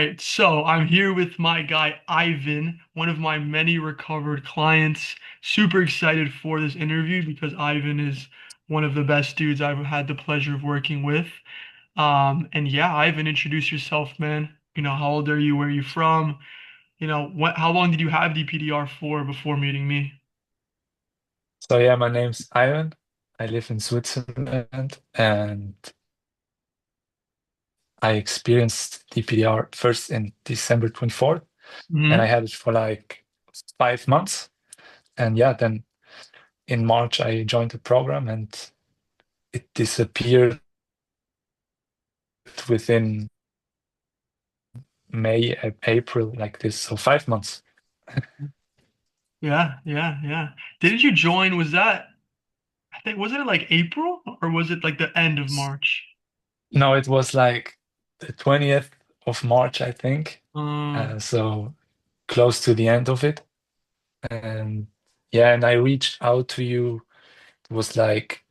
Right, so I'm here with my guy Ivan, one of my many recovered clients. Super excited for this interview because Ivan is one of the best dudes I've had the pleasure of working with. And yeah, Ivan, introduce yourself, man. How old are you? Where are you from? How long did you have DPDR for before meeting me? So yeah, my name's Ivan. I live in Switzerland and I experienced DPDR first in December 24th and I Hmm. had it for like 5 months. And yeah, then in March I joined the program and it disappeared within May, April like this. So 5 months. Yeah, yeah, yeah. Didn't you join? I think, was it like April or was it like the end of March? No, it was like the 20th of March, I think. Uh, So close to the end of it. And yeah, and I reached out to you. It was like,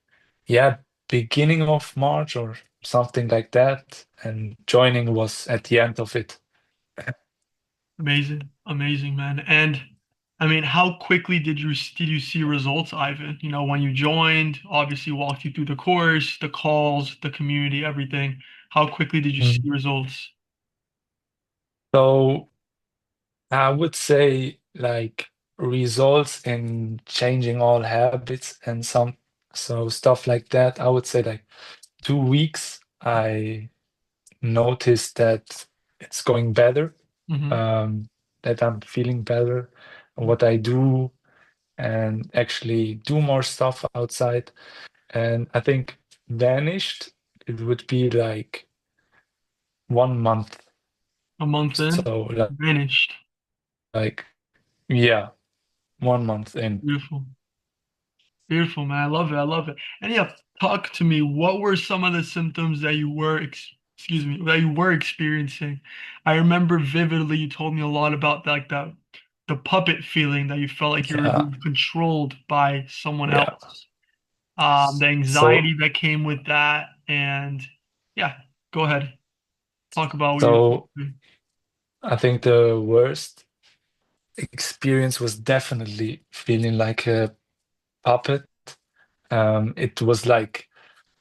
yeah, beginning of March or something like that. And joining was at the end of it. Amazing, amazing, man. And I mean, how quickly did you see results, Ivan? When you joined, obviously walked you through the course, the calls, the community, everything. How quickly did you see Mm. results? So I would say like results in changing all habits and so stuff like that. I would say like 2 weeks, I noticed that it's going better, Hmm. um, that I'm feeling better, what I do, and actually do more stuff outside. And I think vanished, it would be like 1 month. A month in, So vanished. like yeah, 1 month in. Beautiful, beautiful, man. I love it. I love it. And yeah, talk to me. What were some of the symptoms that excuse me, that you were experiencing? I remember vividly you told me a lot about like the puppet feeling that you felt like you were Yeah, being controlled by someone yeah. else. The So anxiety that came with that, and yeah, go ahead. Talk about what you're so feeling. I think the worst experience was definitely feeling like a puppet. It was like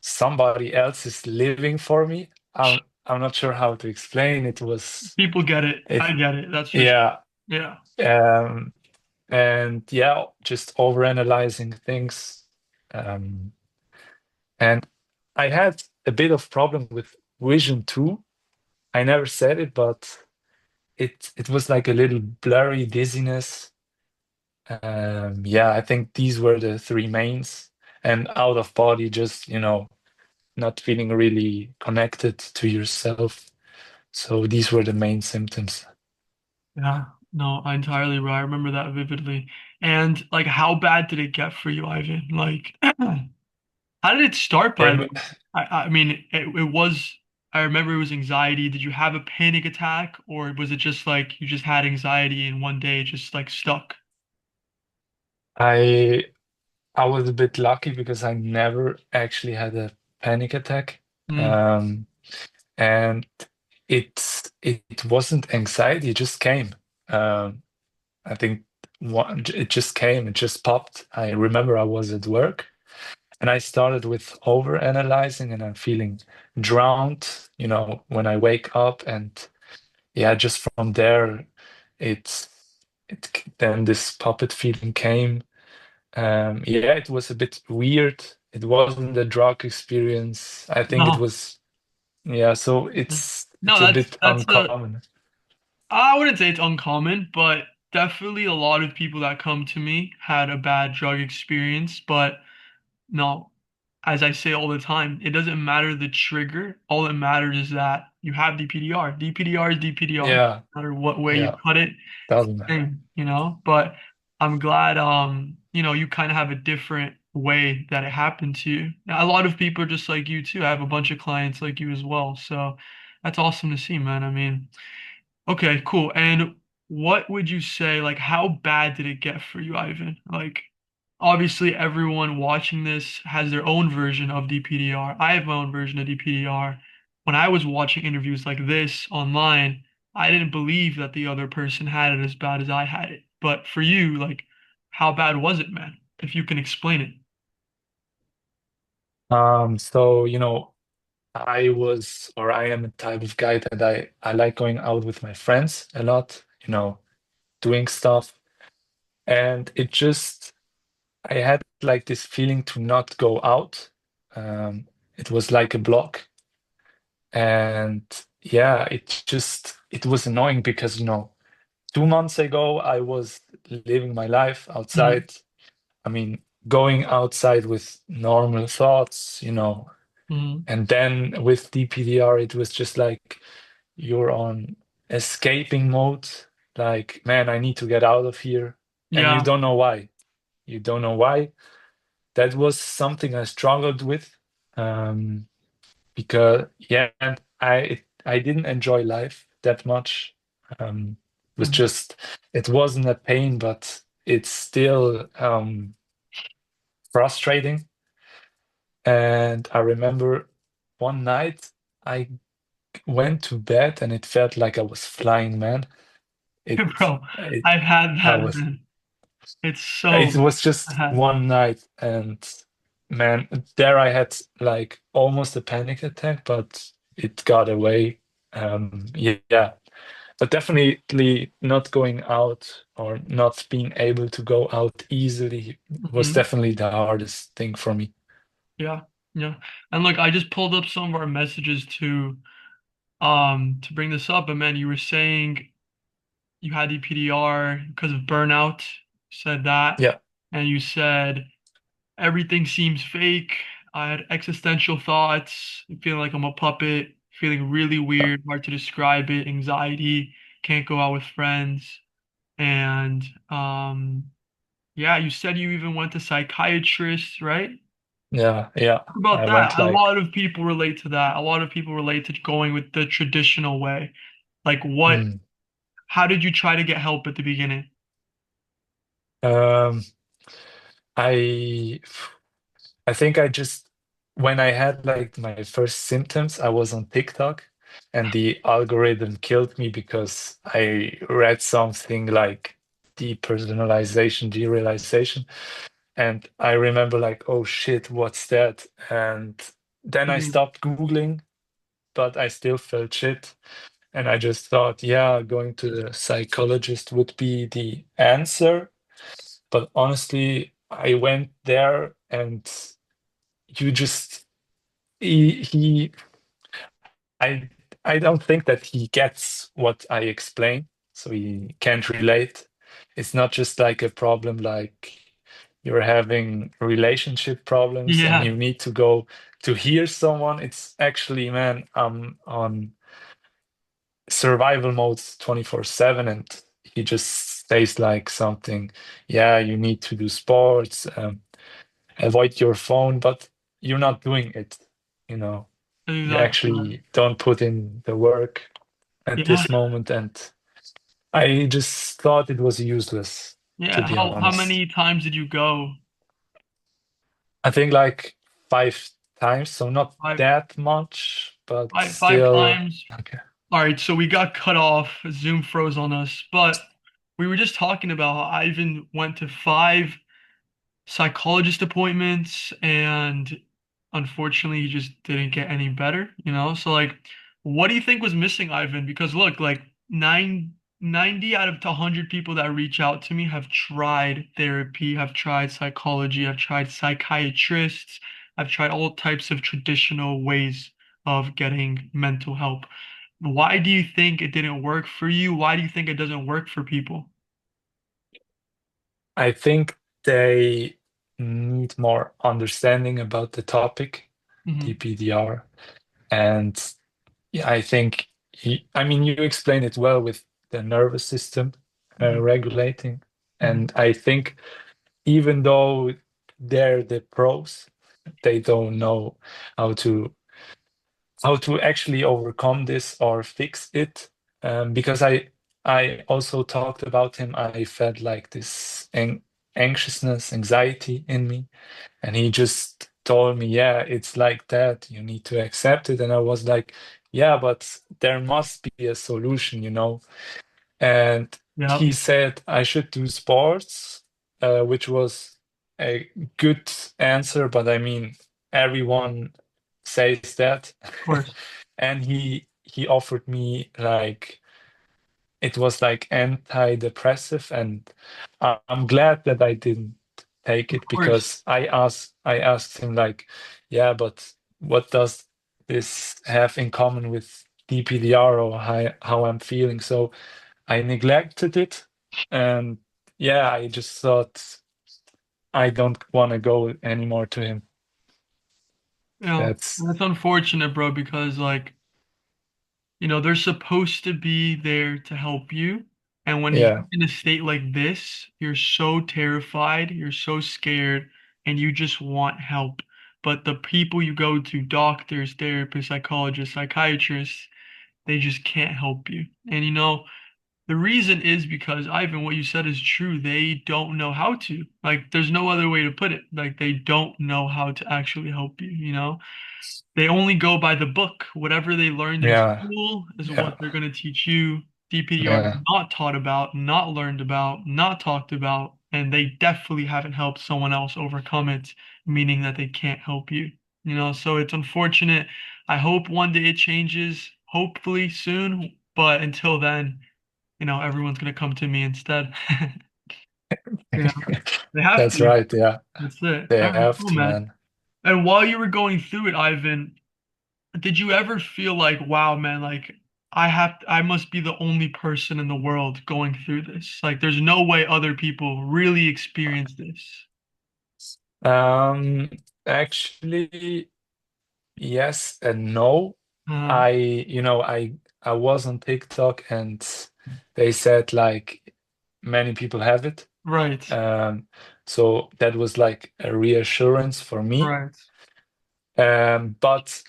somebody else is living for me. I'm not sure how to explain. People get it. It I get it. That's for sure. yeah. Yeah. Um, and yeah, just overanalyzing things. Um, and I had a bit of problem with vision too. I never said it, but it was like a little blurry dizziness. Yeah, I think these were the three mains. And out of body, just, not feeling really connected to yourself. So these were the main symptoms. Yeah, no, I entirely right. I remember that vividly. And like, how bad did it get for you, Ivan? Like, how did it start, I by the rem way? I mean, it was, I remember it was anxiety. Did you have a panic attack, or was it just like you just had anxiety and one day it just like stuck? I I was a bit lucky because I never actually had a panic attack. Mm. Um, and it wasn't anxiety, it just came. Um, I think it just came, it just popped. I remember I was at work and I started with over analyzing and I'm feeling drowned, when I wake up. And yeah, just from there, it's then this puppet feeling came. Yeah, it was a bit weird. It wasn't a drug experience. I think it No, was, yeah, so it's no, a that's bit that's a uncommon. I wouldn't say it's uncommon, but definitely a lot of people that come to me had a bad drug experience. But no, as I say all the time, it doesn't matter the trigger. All that matters is that you have DPDR. DPDR is DPDR. No Yeah, matter what way you yeah, cut it, it's doesn't the matter. same. But I'm glad you kind of have a different way that it happened to you. Now, a lot of people are just like you too. I have a bunch of clients like you as well. So that's awesome to see, man. I mean, okay, cool. And what would you say, like, how bad did it get for you, Ivan? Like, obviously, everyone watching this has their own version of DPDR. I have my own version of DPDR. When I was watching interviews like this online, I didn't believe that the other person had it as bad as I had it. But for you, like, how bad was it, man? If you can explain it. So, I was, or I am a type of guy that I like going out with my friends a lot, doing stuff. And I had like this feeling to not go out. It was like a block. And yeah, it was annoying because, 2 months ago, I was living my life Mhm. outside. I mean, going outside with normal thoughts, Mhm. and then with DPDR, it was just like you're on escaping mode. Like, man, I need to get out of here. And you Yeah. don't know why. You don't know why. That was something I struggled with. Um, because yeah, and I didn't enjoy life that much. It was Mhm. just it wasn't a pain, but it's still frustrating. And I remember one night I went to bed and it felt like I was flying, man. It Bro, it I've had I that, was man. It's it so was just bad. one night and man, there I had like almost a panic attack, but it got away. Yeah, but definitely not going out or not being able to go out easily was Mhm. definitely the hardest thing for me. Yeah. Yeah. And look, I just pulled up some of our messages to bring this up, and man, you were saying you had EPDR because of burnout, said that, Yeah, and you said everything seems fake. I had existential thoughts, feeling like I'm a puppet, feeling really yeah, weird, hard to describe it, anxiety, can't go out with friends. And yeah, you said you even went to psychiatrists, right? yeah, yeah. Talk about I that. went A like, lot of people relate to that. A lot of people relate to going with the traditional way. Like hmm. how did you try to get help at the beginning? Um, I I think I just when I had like my first symptoms, I was on TikTok and the algorithm killed me because I read something like depersonalization, derealization. And I remember like, oh shit, what's that? And then I Mhm. stopped Googling, but I still felt shit. And I just thought, yeah, going to the psychologist would be the answer. But honestly, I went there and you just he I I don't think that he gets what I explain, so he can't relate. It's not just like a problem like you're having relationship problems and Yeah, you need to go to hear someone. It's actually, man, I'm on survival mode 24/7 and he just says like something, yeah, you need to do sports, avoid your phone, but you're not doing it, you know. You exactly. actually don't put in the work at Yeah, this moment, and I just thought it was useless, to yeah. be How honest. many times did you go? I think like 5 times, so not Five, that much, but five still. times. Okay. All right, so we got cut off. Zoom froze on us, but we were just talking about how Ivan went to five psychologist appointments and unfortunately he just didn't get any better, you know? So like what do you think was missing, Ivan? Because look, like 90 out of 100 people that reach out to me have tried therapy, have tried psychology, have tried psychiatrists, I've tried all types of traditional ways of getting mental help. Why do you think it didn't work for you? Why do you think it doesn't work for people? I think they need more understanding about the topic, Hmm. DPDR. And yeah, I think, I mean, you explain it well with the nervous system Hmm. regulating. Hmm. And I think even though they're the pros, they don't know how to actually overcome this or fix it. Because I also talked about him. I felt like this anxiousness, anxiety in me, and he just told me, "Yeah, it's like that. You need to accept it." And I was like, yeah, but there must be a solution, you know. And Yep, he said I should do sports, which was a good answer, but I mean, everyone says that. of course, And he offered me like it was like antidepressive, and I'm glad that I didn't take of it course. because I asked him like, yeah, but what does this have in common with DPDR or how I'm feeling? So I neglected it, and yeah, I just thought I don't want to go anymore to him. That's That's unfortunate, bro, because like, they're supposed to be there to help you. And when you're yeah, in a state like this, you're so terrified, you're so scared, and you just want help. But the people you go to, doctors, therapists, psychologists, psychiatrists, they just can't help you. And the reason is because, Ivan, what you said is true. They don't know how to. Like, there's no other way to put it. Like, they don't know how to actually help you. They only go by the book. Whatever they learned in yeah, school is yeah, what they're going to teach you. DPDR is yeah. not taught about, not learned about, not talked about, and they definitely haven't helped someone else overcome it, meaning that they can't help you. So it's unfortunate. I hope one day it changes, hopefully soon, but until then, everyone's going to come to me instead. Yeah, they have That's to. right. Yeah, That's it. they All right, have cool, to, man. man. And while you were going through it, Ivan, did you ever feel like, wow, man, like I must be the only person in the world going through this? Like there's no way other people really experience this. Um, Actually, yes and no. Uh, I was on TikTok and they said like many people have it. right, Um, so that was like a reassurance for me. right. But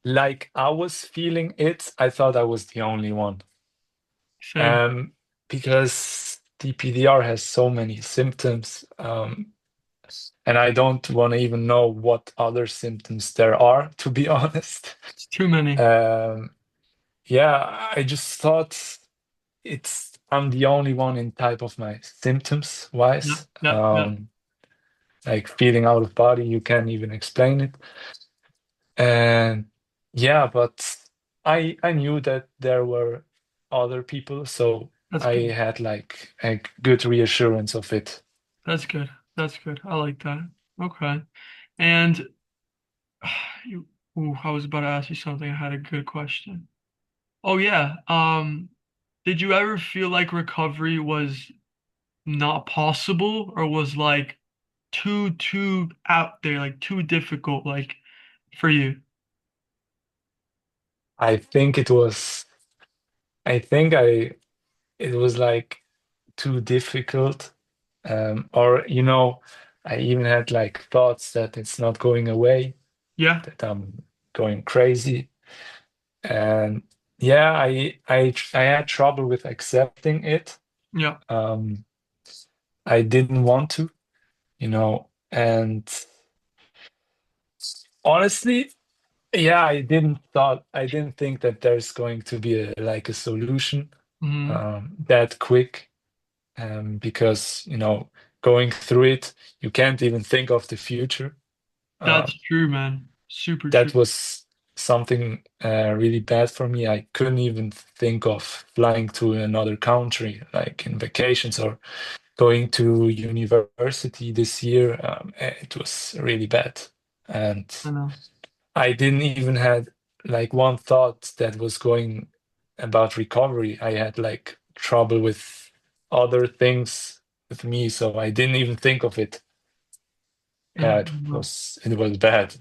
like I was feeling it, I thought I was the only one. Same. Um, because DPDR has so many symptoms. And I don't want to even know what other symptoms there are, to be honest. It's too many. Um, yeah, I just thought I'm the only one in type of my symptoms Yeah, wise. yeah, yeah. Like feeling out of body, you can't even explain it. And yeah, but I knew that there were other people, so That's I good. had like a good reassurance of it. That's good. That's good. I like that. Okay. And you, I was about to ask you something. I had a good question. Oh yeah. Did you ever feel like recovery was not possible or was like too out there, like too difficult, like for you? I think it was, I think it was like too difficult. Or, I even had like thoughts that it's not going away, Yeah, that I'm going crazy. And yeah, I had trouble with accepting it. yeah, Um, I didn't want to, and honestly, yeah, I didn't think that there's going to be like a solution hmm. that quick. Because going through it, you can't even think of the future. That's Um, true, man. Super true. that was something really bad for me. I couldn't even think of flying to another country, like in vacations or going to university this year. It was really bad, and I know. I didn't even had like one thought that was going about recovery. I had like trouble with other things with me, so I didn't even think of it. Yeah, Yeah, I it know. was it was bad.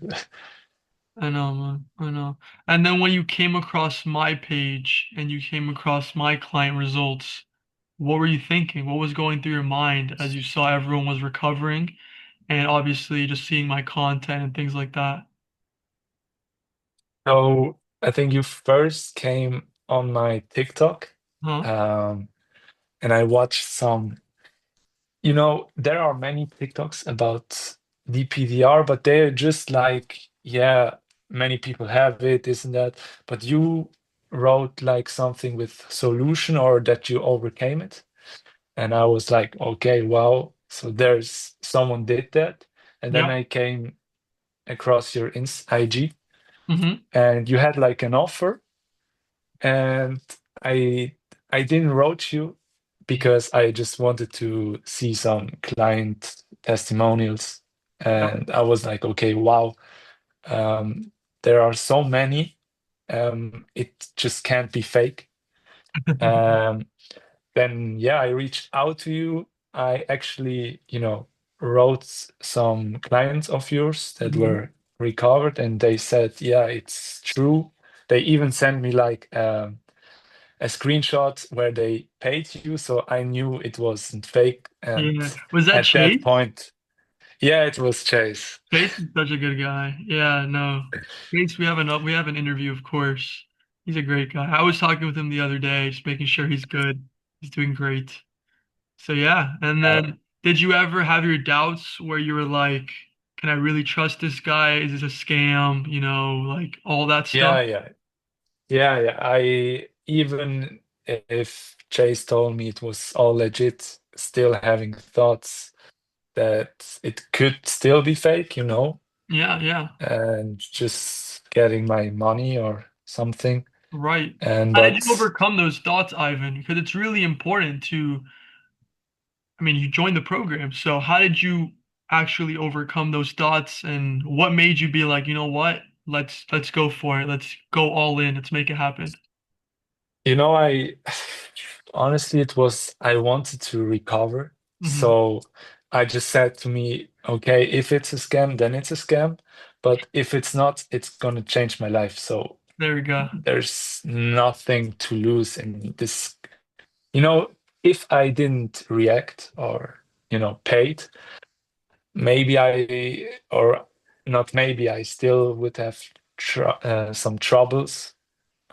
I know, man. I know. And then when you came across my page and you came across my client results, what were you thinking? What was going through your mind as you saw everyone was recovering and obviously just seeing my content and things like that? So I think you first came on my TikTok, Huh? um, and I watched some. There are many TikToks about DPDR, but they're just like, yeah. many people have it, this and that, but you wrote like something with solution or that you overcame it. And I was like, okay, wow. So there's someone did that. And then Yep. I came across your IG Hmm. and you had like an offer and I I didn't wrote you because I just wanted to see some client testimonials Yep. and I was like, okay, wow, um, there are so many, it just can't be fake. Um, then yeah, I reached out to you. I actually, wrote some clients of yours that Hmm. were recovered, and they said, yeah, it's true. They even sent me like a screenshot where they paid you, so I knew it wasn't fake. And Yeah. Was that at that Chase? point, yeah, it was Chase. Chase is such a good guy. Yeah, no. Chase, we have an interview, of course. He's a great guy. I was talking with him the other day, just making sure he's good. He's doing great. So yeah. And Yeah, then did you ever have your doubts where you were like, can I really trust this guy? Is this a scam? You know, like all that stuff? yeah, yeah, yeah. I even if Chase told me it was all legit, still having thoughts that it could still be fake, Yeah, yeah. and just getting my money or something. Right. And How did you but overcome those thoughts, Ivan? Because it's really important to, I mean, you joined the program, so how did you actually overcome those thoughts and what made you be like, you know what? Let's go for it. Let's go all in. Let's make it happen. I honestly it was I wanted to recover. Hmm. So I just said to me, okay, if it's a scam, then it's a scam. But if it's not, it's gonna change my life. So There we go. there's nothing to lose in this. You know, if I didn't react or, paid, maybe or not maybe, I still would have some troubles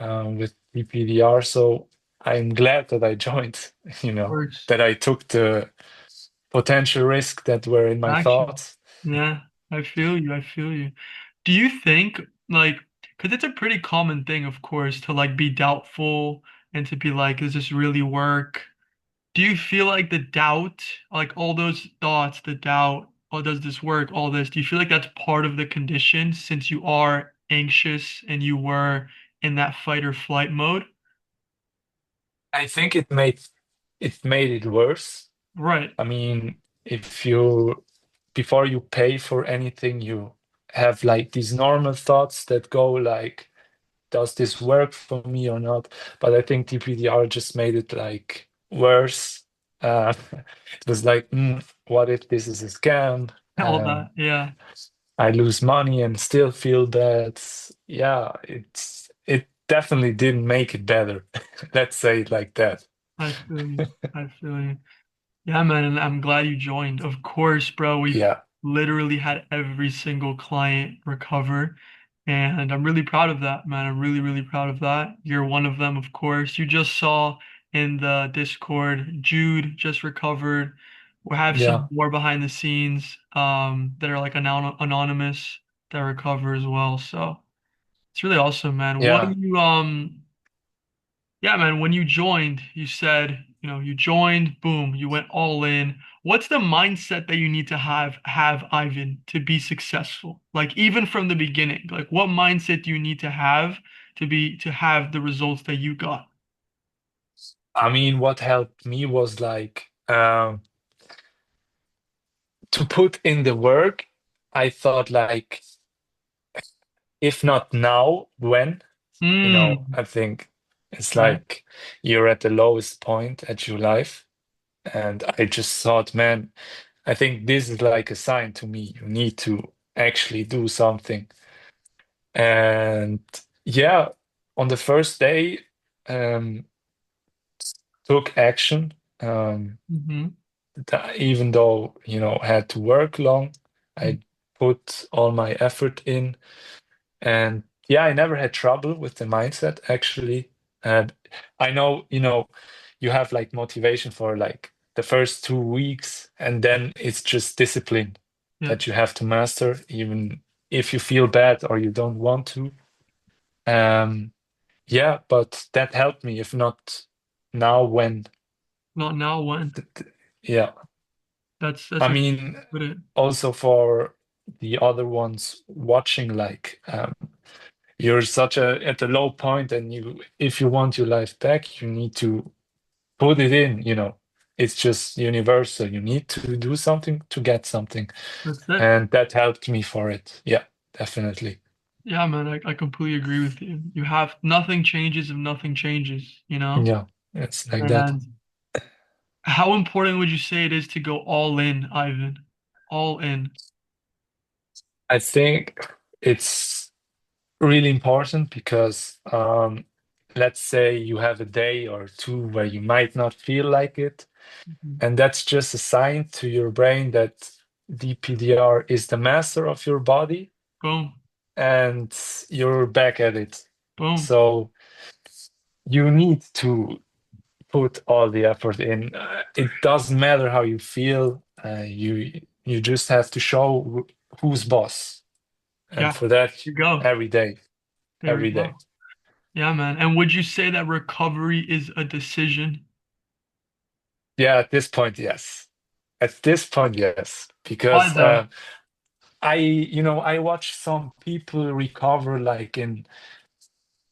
with DPDR. So I'm glad that I joined, Of course. that I took the potential risk that were in my Action. thoughts. Yeah, I feel you. I feel you. Do you think like, because it's a pretty common thing, of course, to like be doubtful and to be like, does this really work? Do you feel like the doubt, like all those thoughts, the doubt, oh, does this work? All this, do you feel like that's part of the condition since you are anxious and you were in that fight or flight mode? I think it made it worse. Right. I mean, if you before you pay for anything, you have like these normal thoughts that go like, does this work for me or not? But I think DPDR just made it like worse. It was like, what if this is a scam? All that. Yeah, I lose money and still feel bad. Yeah, it definitely didn't make it better. Let's say it like that. I feel you. I feel you. Yeah, man, and I'm glad you joined. Of course, bro, we've Yeah, literally had every single client recover, and I'm really proud of that, man. I'm really, really proud of that. You're one of them, of course. You just saw in the Discord, Jude just recovered. We have yeah, some more behind the scenes that are like anonymous that recover as well. So it's really awesome, man. What do yeah. you yeah, man, when you joined, you said, you joined, boom, you went all in. What's the mindset that you need to have, Ivan, to be successful? Like even from the beginning, like what mindset do you need to have to have the results that you got? I mean, what helped me was like to put in the work. I thought like, if not now, when? Mm, I think it's right. like you're at the lowest point at your life. And I just thought, man, I think this is like a sign to me. You need to actually do something. And yeah, on the first day, um, took action. Mm-hmm. Even though, I had to work long, Mm. I put all my effort in. And yeah, I never had trouble with the mindset actually. And I know, you have like motivation for like the first 2 weeks, and then it's just discipline Yeah. that you have to master, even if you feel bad or you don't want to. Um, yeah, but that helped me. If not now, when? Not now, when? Yeah, That's I a mean, put it. also for the other ones watching, like you're such a at a low point, and you if you want your life back, you need to put it in. It's just universal. You need to do something to get something, That's it. and that helped me for it. Yeah, definitely. Yeah, man, I completely agree with you. You have nothing changes if nothing changes, you know? Yeah, it's like that. And how important would you say it is to go all in, Ivan? All in. I think it's really important because let's say you have a day or two where you might not feel like it, Mhm. and that's just a sign to your brain that DPDR is the master of your body Boom, and you're back at it. boom. So you need to put all the effort in. It doesn't matter how you feel. You just have to show who's boss, and Yeah, for that, you go. every day, There we every day. go. Yeah, man. And would you say that recovery is a decision? Yeah, at this point, yes. At this point, yes, Why because is that? I watch some people recover like in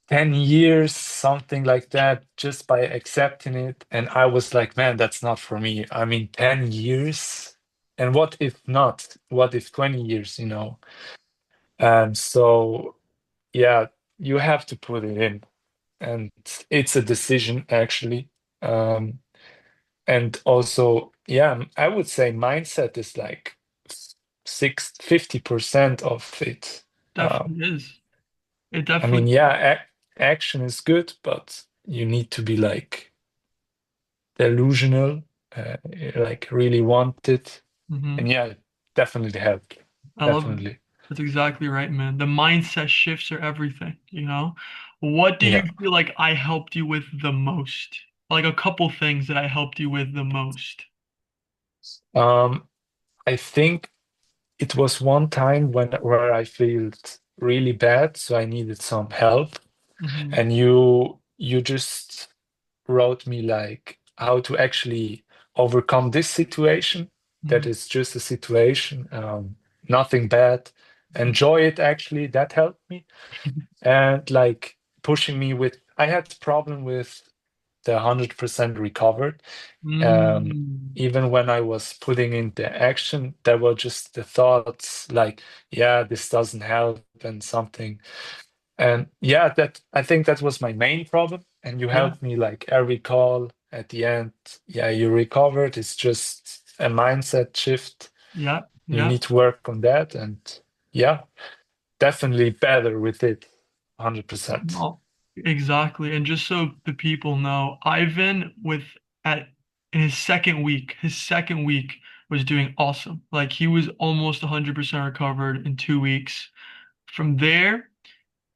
10 years, something like that, just by accepting it. And I was like, man, that's not for me. I mean, 10 years? And what if not? What if 20 years? And so, yeah, you have to put it in. And it's a decision, actually. Um, and also, yeah, I would say mindset is like 50% of it. Um, Definitely is. It I mean, definitely. yeah, action is good, but you need to be like delusional, uh, like really want it. And Hmm. yeah, it definitely helped. I love it. Definitely. That's exactly right, man. The mindset shifts are everything, you know? What do you Yeah. feel like I helped you with the most? Like a couple things that I helped you with the most. Um, I think it was one time where I felt really bad, so I needed some help. Hmm. And you just wrote me like how to actually overcome this situation. That Hmm. is just a situation, nothing bad. Enjoy it actually. That helped me. And like pushing me with, I had problem with the 100% recovered. Mm. Even when I was putting into action, there were just the thoughts like, yeah, this doesn't help and something. And yeah, that I think that was my main problem. And you Yeah, helped me like every call at the end. Yeah, you recovered. It's just a mindset shift. yeah, You yeah. need to work on that. And yeah, definitely better with it. 100%. No, exactly. And just so the people know, Ivan with at in his second week was doing awesome. Like he was almost 100% recovered in 2 weeks. From there,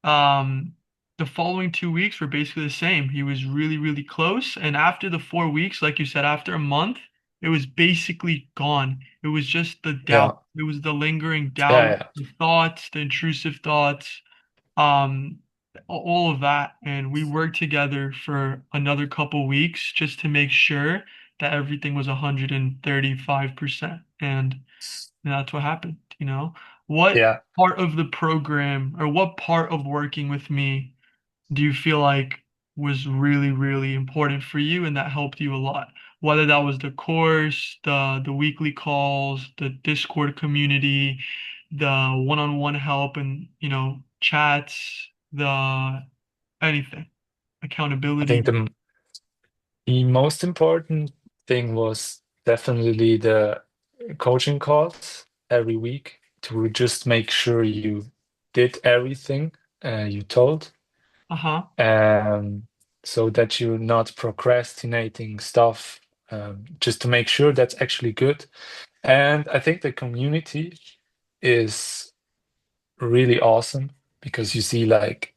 Um, the following 2 weeks were basically the same. He was really, really close. And after the 4 weeks, like you said, after a month, it was basically gone. It was just the Yeah. doubt. It was the lingering Yeah. doubt, Yeah. the thoughts, the intrusive thoughts, um, all of that. And we worked together for another couple weeks just to make sure that everything was 135%. And that's what happened, you know? What Yeah. part of the program or what part of working with me do you feel like was really, really important for you and that helped you a lot? Whether that was the course, the weekly calls, the Discord community, the one-on-one help and, chats, the anything, I think accountability. the most important thing was definitely the coaching calls every week to just make sure you did everything you told, Uh-huh. um, so that you're not procrastinating stuff, just to make sure that's actually good. And I think the community is really awesome because you see like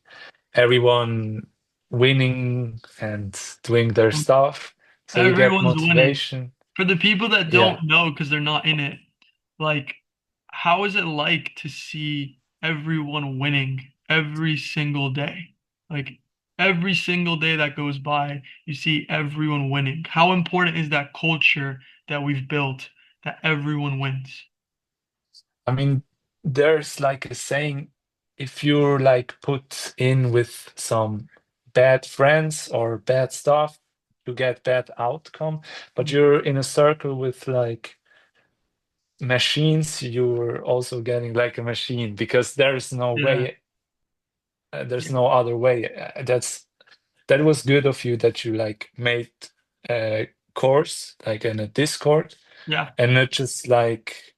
everyone winning and doing their stuff. So you get Everyone's winning. motivation. For the people that Yeah. don't know because they're not in it, like, how is it like to see? everyone winning every single day. Like every single day that goes by, you see everyone winning. How important is that culture that we've built that everyone wins? I mean, there's like a saying, if you're like put in with some bad friends or bad stuff, you get bad outcome. But Mm. you're in a circle with like machines, you're also getting like a machine because there's no Yeah. way, there's no other way. That was good of you that you like made a course like in a Discord Yeah. and not just like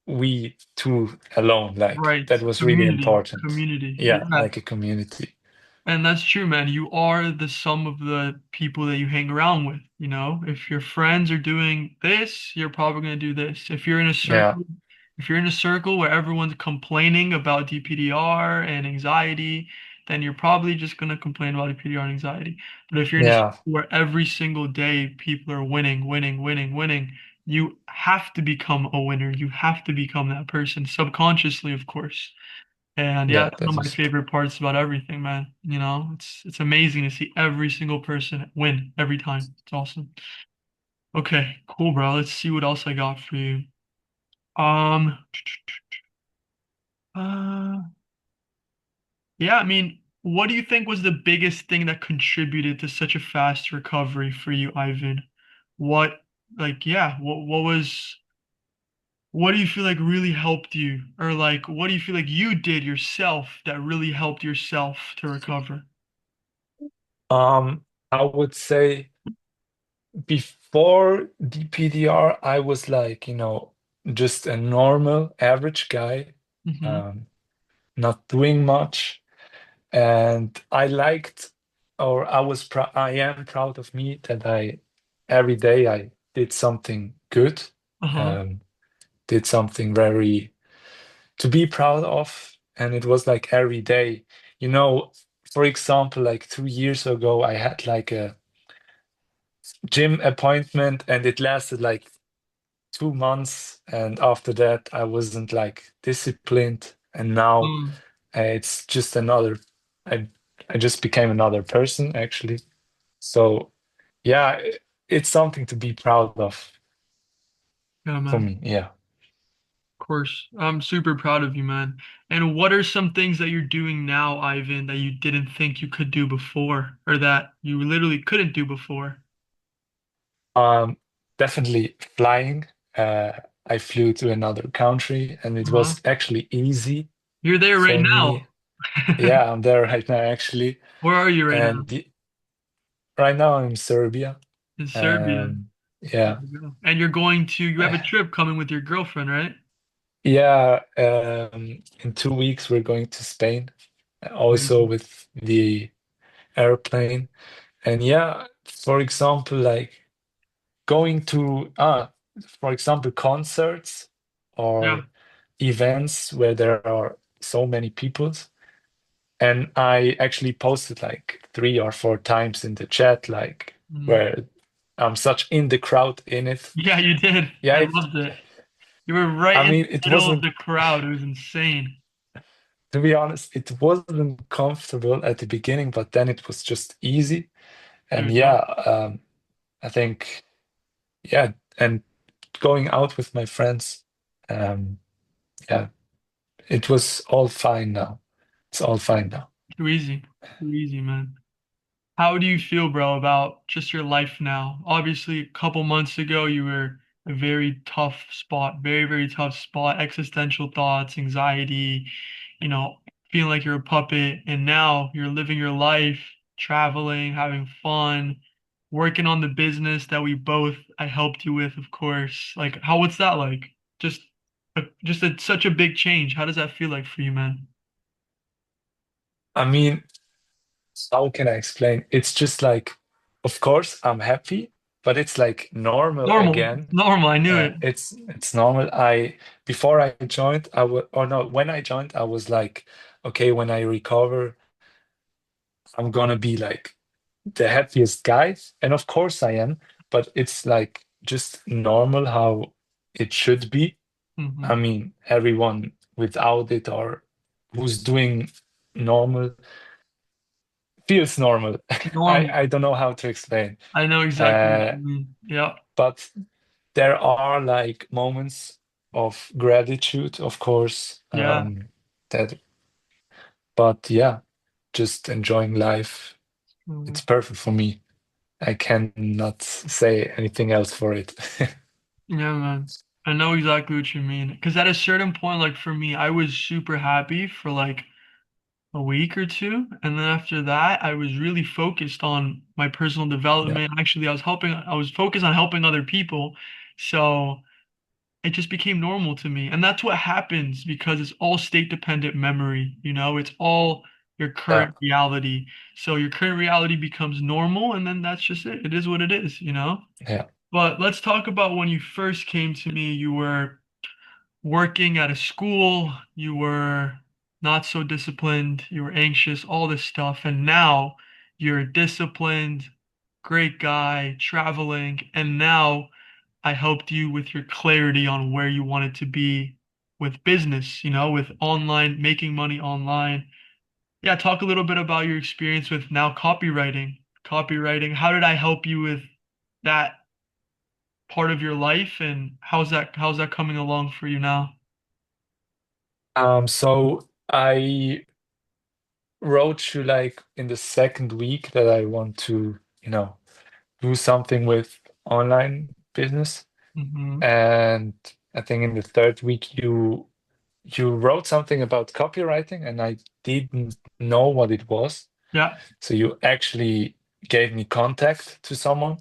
we two alone. Like Right. that was really Community. important. Community. Yeah, Yeah. like a community. And that's true, man. You are the sum of the people that you hang around with, you know? If your friends are doing this, you're probably going to do this. Yeah, If you're in a circle where everyone's complaining about DPDR and anxiety, then you're probably just going to complain about DPDR and anxiety. But if you're in a circle yeah, where every single day people are winning, winning, winning, winning, you have to become a winner. You have to become that person subconsciously, of course. And yeah, yeah. it's one That of my was favorite parts about everything, man. You know, it's amazing to see every single person win every time. It's awesome. Okay, cool, bro. Let's see what else I got for you. Um, uh, yeah, I mean, what do you think was the biggest thing that contributed to such a fast recovery for you, Ivan? What, yeah, what do you feel like really helped you? Or like, what do you feel like you did yourself that really helped yourself to recover? I would say before DPDR, I was like, just a normal average guy, Mm-hmm. um, not doing much. And I liked, or I am proud of me that every day I did something good, Uh-huh. um, did something very to be proud of. And it was like every day, you know, for example, like 2 years ago, I had like a gym appointment and it lasted like 2 months. And after that, I wasn't like disciplined. And now Mm. it's just I, I just became another person actually. So yeah, it's something to be proud of Yeah, for man. me. Yeah. Of course. I'm super proud of you, man. And what are some things that you're doing now, Ivan, that you didn't think you could do before, or that you literally couldn't do before? Um, Definitely flying. Uh, I flew to another country and it Uh-huh. was actually easy You're there right for now. me. Yeah, I'm there right now actually. Where are you right now? And right now I'm in Serbia. In Serbia. Um, There yeah. you go. And you have a trip coming with your girlfriend, right? Yeah, in 2 weeks we're going to Spain, also Amazing. with the airplane. And yeah, for example, like going to for example, concerts Yeah. or events where there are so many people. And I actually posted like 3 or 4 times in the chat, like Mm. where I'm such in the crowd in it. Yeah, you did. Yeah, I loved it. You were right I in mean, the it middle of wasn't, the crowd. It was insane. to be honest, it wasn't comfortable at the beginning, but then it was just easy. There And you go. yeah, I think, yeah, and going out with my friends, um, yeah, it was all fine now. It's all fine now. Too easy. Too easy, man. How do you feel, bro, about just your life now? Obviously, a couple months ago, you were a very tough spot, very, very tough spot, existential thoughts, anxiety, you know, feeling like you're a puppet. And now you're living your life, traveling, having fun, working on the business that I helped you with, of course. Like, what's that like? Just, such a big change. How does that feel like for you, man? I mean, how can I explain? It's just like, of course, I'm happy, but it's like normal Normal. again. Normal. I knew it. It's normal. I Before I joined, I was or no, when I joined, I was like, okay, when I recover, I'm gonna be like the happiest guy, and of course I am. But it's like just normal how it should be. I Hmm. mean, everyone without it are. who's doing normal feels normal. Normal. I don't know how to explain. I know exactly what Uh, you mean. Yeah. but there are like moments of gratitude, of course. Yeah. That, but yeah, just enjoying life. Mhm. It's perfect for me. I cannot say anything else for it. Yeah, man. I know exactly what you mean. Because at a certain point, like for me, I was super happy for like a week or two. And then after that, I was really focused on my personal Yeah, development. Actually, I was focused on helping other people. So it just became normal to me. And that's what happens because it's all state dependent memory, it's all your yeah, current reality. So your current reality becomes normal, and then that's just it. It is what it is. yeah. But let's talk about when you first came to me. You were working at a school, you were not so disciplined, you were anxious, all this stuff. And now you're a disciplined, great guy, traveling. And now I helped you with your clarity on where you wanted to be with business, with online, making money online. Yeah, talk a little bit about your experience with now copywriting. Copywriting, how did I help you with that part of your life, and how's that coming along for you now? So I wrote you like in the second week that I want to, do something with online business. Hmm. And I think in the third week you wrote something about copywriting and I didn't know what it was. Yeah, So you actually gave me contact to someone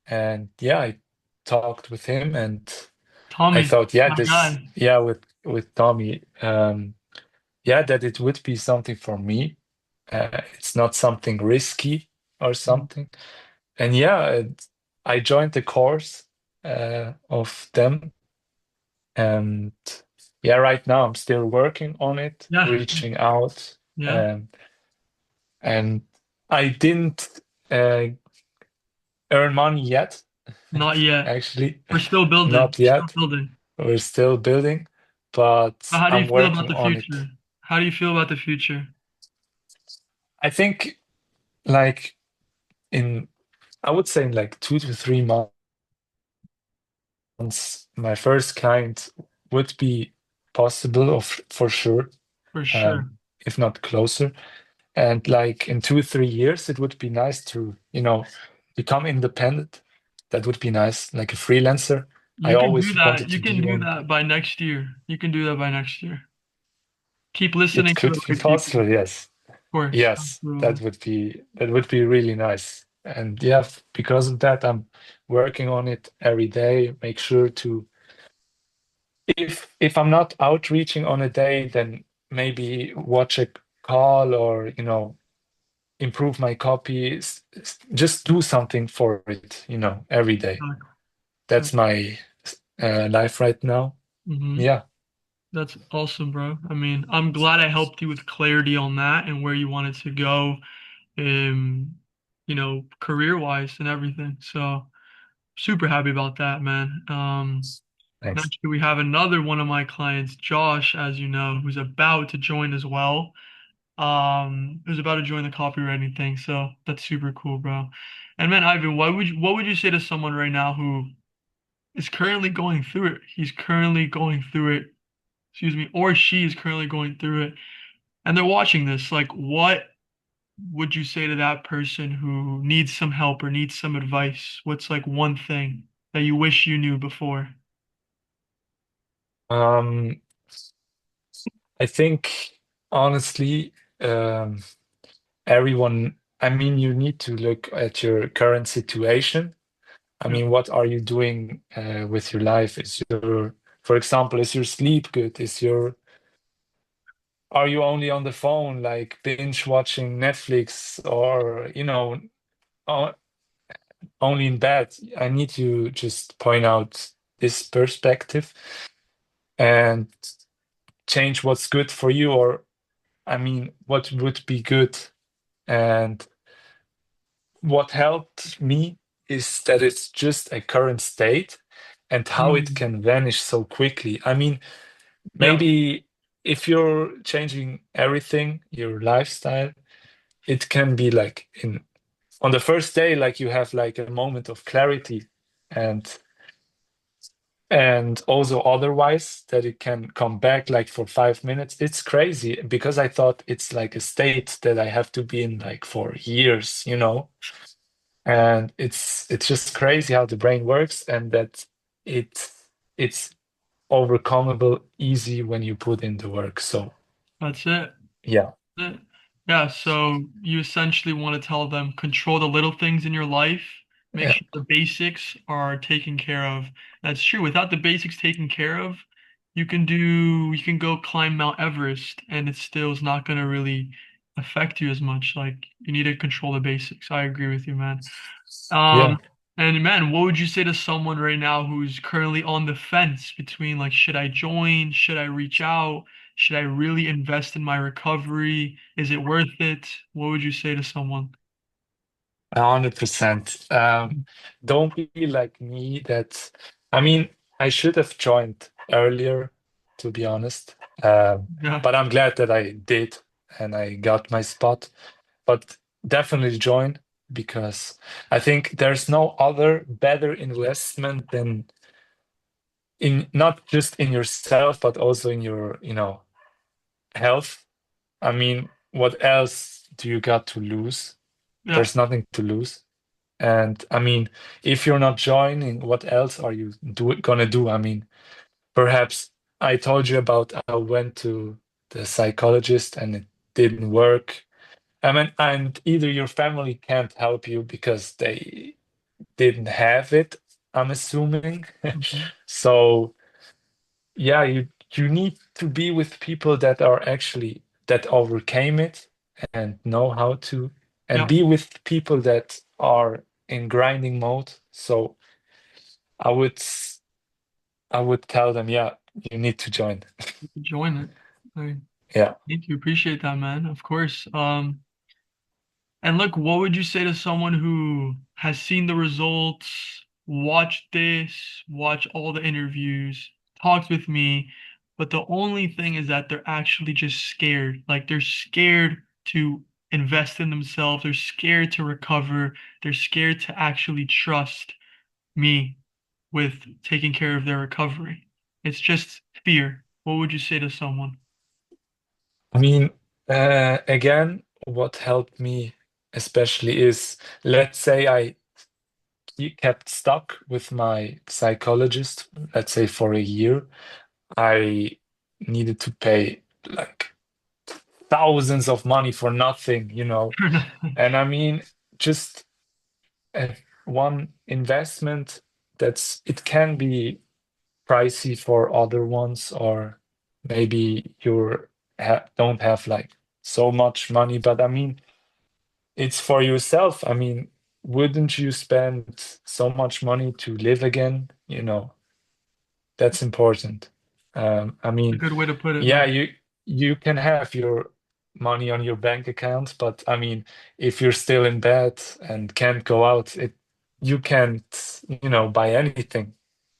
and yeah, I talked with him and I Tommy, thought, yeah, my this, guy, yeah, with Tommy, yeah, that it would be something for me. It's not something risky or something. And yeah, I joined the course of them. And yeah, right now I'm still working on it, yeah, reaching out. yeah. Um, and I didn't uh, earn money yet, Not yet. actually, We're still building. not We're still yet. building. We're still building, But but how do you I'm feel about working the on it. future? How do you feel about the future? I think, like, in, I would say in like 2 to 3 months, my first client would be possible of for sure, For sure. if not closer. And like in 2 or 3 years, it would be nice to, become independent. That would be nice, like a freelancer. I You can do always that. wanted You to can be do one. that by next year. You can do that by next year. Keep It listening to could the be right people, possible, yes. of course. Yes, Absolutely. that would be really nice. And yeah, because of that, I'm working on it every day. Make sure to, if I'm not outreaching on a day, then maybe watch a call or, improve my copy. Just do something for it, every day. That's my life right now. Mm-hmm. Yeah, That's awesome, bro. I mean, I'm glad I helped you with clarity on that and where you wanted to go, career wise and everything. So super happy about that, man. thanks. Actually, we have another one of my clients, Josh, as you know, who's about to join as well. Who's about to join the copywriting thing. So that's super cool, bro. And man, Ivan, what would you say to someone right now who is currently going through it? He's currently going through it, excuse me, or she is currently going through it, and they're watching this. Like, what would you say to that person who needs some help or needs some advice? What's like one thing that you wish you knew before? Um, I think honestly, um, everyone, I mean, you need to look at your current situation. I Yeah, mean, what are you doing with your life? For example, is your sleep good? Are you only on the phone, like binge watching Netflix or, o- only in bed? I need to just point out this perspective and change what's good for you, or I mean, what would be good. And what helped me is that it's just a current state and how it mm, can vanish so quickly. I mean, yeah, maybe if you're changing everything, your lifestyle, it can be like in on the first day, like you have like a moment of clarity and and also otherwise that it can come back like for 5 minutes. It's crazy because I thought it's like a state that I have to be in like for years, you know? And it's just crazy how the brain works and that it it's overcomable easy when you put in the work. So That's it. yeah. It. Yeah, so you essentially want to tell them control the little things in your life, make Yeah. sure the basics are taken care of. That's true. Without the basics taken care of, you can go climb Mount Everest and it still is not going to really affect you as much. Like you need to control the basics. I agree with you, man. Yeah. Um, and man, what would you say to someone right now who's currently on the fence between like, should I join? Should I reach out? Should I really invest in my recovery? Is it worth it? What would you say to someone? 100%. Don't be like me that, I mean, I should have joined earlier, to be honest. Yeah, But I'm glad that I did and I got my spot. But definitely join because I think there's no other better investment than in not just in yourself, but also in your, health. I mean, what else do you got to lose? yeah, There's nothing to lose. And I mean, if you're not joining, what else are you gonna do? I mean, perhaps I told you about I went to the psychologist and it didn't work. I mean, and either your family can't help you because they didn't have it, I'm assuming. mhm, So yeah, you need to be with people that are actually that overcame it and know how to, and yeah, be with people that are in grinding mode. So I would I would tell them, yeah, you need to join. you could join it. I Yeah. thank you. Appreciate that, man. Of course. And look, what would you say to someone who has seen the results, watched this, watched all the interviews, talked with me, but the only thing is that they're actually just scared. Like they're scared to invest in themselves, they're scared to recover, they're scared to actually trust me with taking care of their recovery. It's just fear. What would you say to someone? I mean, again, what helped me especially is, let's say I kept stuck with my psychologist, let's say for a year. I needed to pay like thousands of money for nothing, you know. For nothing. And I mean, just uh, one investment that's it can be pricey for other ones, or maybe don't have like so much money, but I mean, it's for yourself. I mean, wouldn't you spend so much money to live again? You know, that's important. I A mean, good way to put it, yeah, man. you can have your money on your bank account, but I mean, if you're still in bed and can't go out, it you can't, buy anything,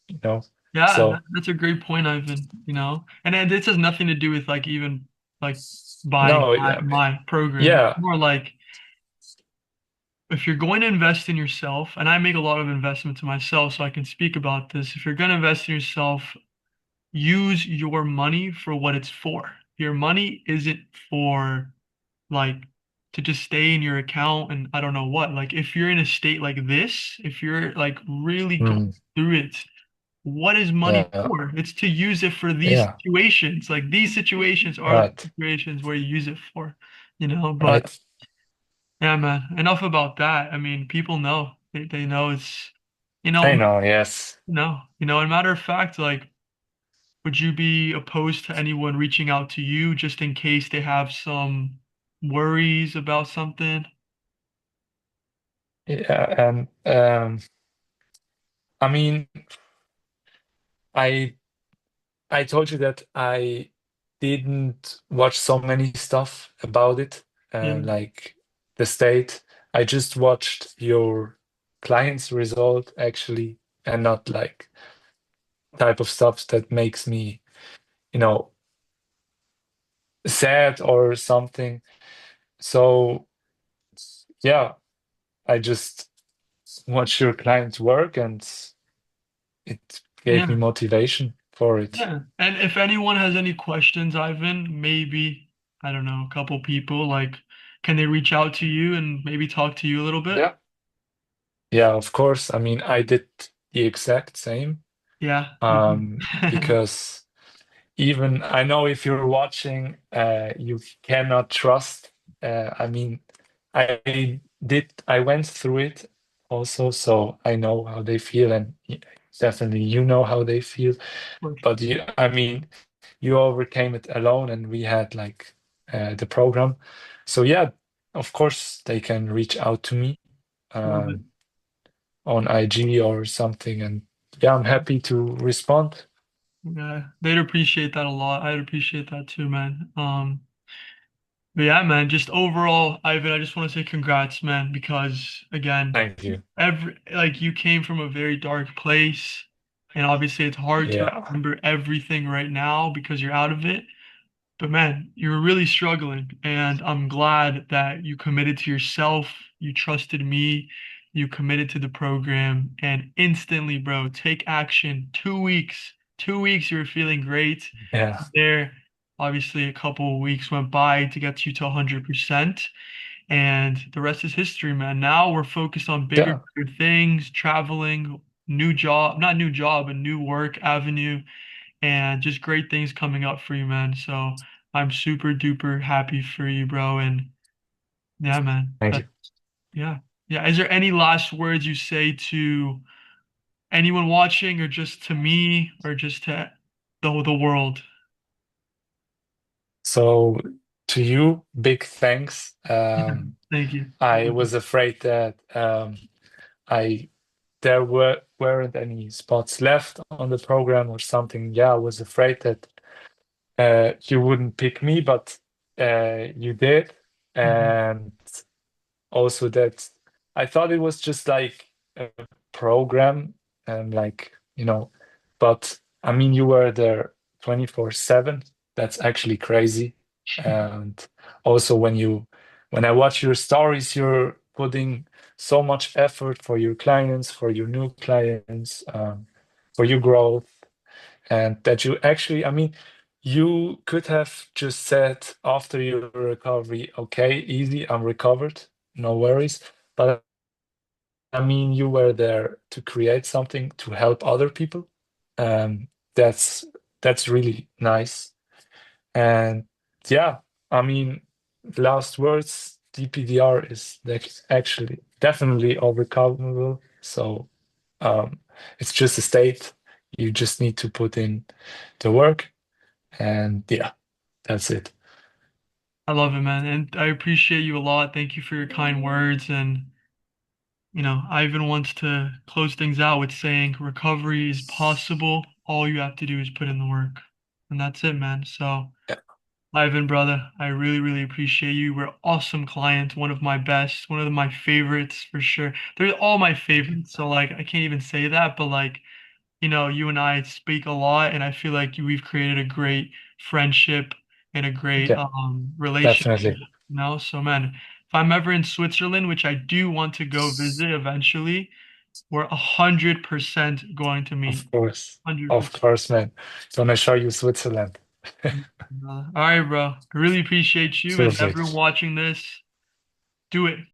you know. Yeah, So that's a great point, Ivan. And then this has nothing to do with like even like buying no, my program. yeah, More like if you're going to invest in yourself, and I make a lot of investments in myself, so I can speak about this. If you're going to invest in yourself, use your money for what it's for. Your money isn't for like to just stay in your account and I don't know what. Like if you're in a state like this, if you're like really going mm, through it, what is money yeah, for? It's to use it for these yeah, situations. Like these situations are the right, situations where you use it for. But right. yeah, man, enough about that. I mean, people know. They know it's, I know, yes. and matter of fact, like, would you be opposed to anyone reaching out to you just in case they have some worries about something? Yeah, and I mean, I I told you that I didn't watch so many stuff about it, Yeah, like the state. I just watched your client's result actually, and not like type of stuff that makes me, you know, sad or something. So yeah, I just watch your client's work and it gave me Yeah. motivation for it. Yeah. And if anyone has any questions, Ivan, maybe, I don't know, a couple people, like, can they reach out to you and maybe talk to you a little bit? Yeah. Yeah, of course. I mean, I did the exact same. Yeah. You can. Because even I know if you're watching, you cannot trust. I mean, I went through it also, so I know how they feel, and definitely you know how they feel. But I mean, you overcame it alone, and we had like the program. So yeah, of course they can reach out to me Love it. um, on IG or something, and yeah, I'm happy to respond. Yeah, they'd appreciate that a lot. I'd appreciate that too, man. But yeah, man, just overall, Ivan, I just want to say congrats, man, because again, Thank you. every like you came from a very dark place, and obviously it's hard to Yeah. remember everything right now because you're out of it. But man, you were really struggling, and I'm glad that you committed to yourself, you trusted me, you committed to the program, and instantly, bro, take action. 2 weeks, 2 weeks, you were feeling great. Yeah. There, obviously, a couple of weeks went by to get you to 100%, and the rest is history, man. Now we're focused on bigger, Yeah. bigger things, traveling, new job, not new job, a new work avenue and just great things coming up for you, man. So I'm super duper happy for you, bro. And yeah, man. Thank That you. yeah. Yeah. Is there any last words you say to anyone watching or just to me or just to the world? So to you, big thanks. Thank you. I was afraid that I there weren't any spots left on the program or something. Yeah, I was afraid that you wouldn't pick me, but you did. Mhm. And also that I thought it was just like a program and like, but I mean, you were there 24/7. That's actually crazy. And also when I watch your stories, you're putting so much effort for your clients, for your new clients, for your growth, and that you actually, I mean, you could have just said after your recovery, okay, easy, I'm recovered, no worries. But I mean, you were there to create something to help other people. Um, that's that's really nice. And yeah, I mean, last words, DPDR is actually definitely overcomable. So it's just a state. You just need to put in the work, and yeah, that's it. I love it, man. And I appreciate you a lot. Thank you for your kind words. And, Ivan wants to close things out with saying recovery is possible. All you have to do is put in the work. And that's it, man. So, Yeah, Ivan, brother, I really, really appreciate you. We're awesome client, one of my best, one of my favorites for sure. They're all my favorites, so like I can't even say that, but like, you and I speak a lot, and I feel like we've created a great friendship and a great yeah, relationship, definitely. So man, if I'm ever in Switzerland, which I do want to go visit eventually, we're 100% going to meet. Of 100%. course, man. Gonna show you Switzerland. All right, bro. I really appreciate you and everyone Perfect. watching this. Do it.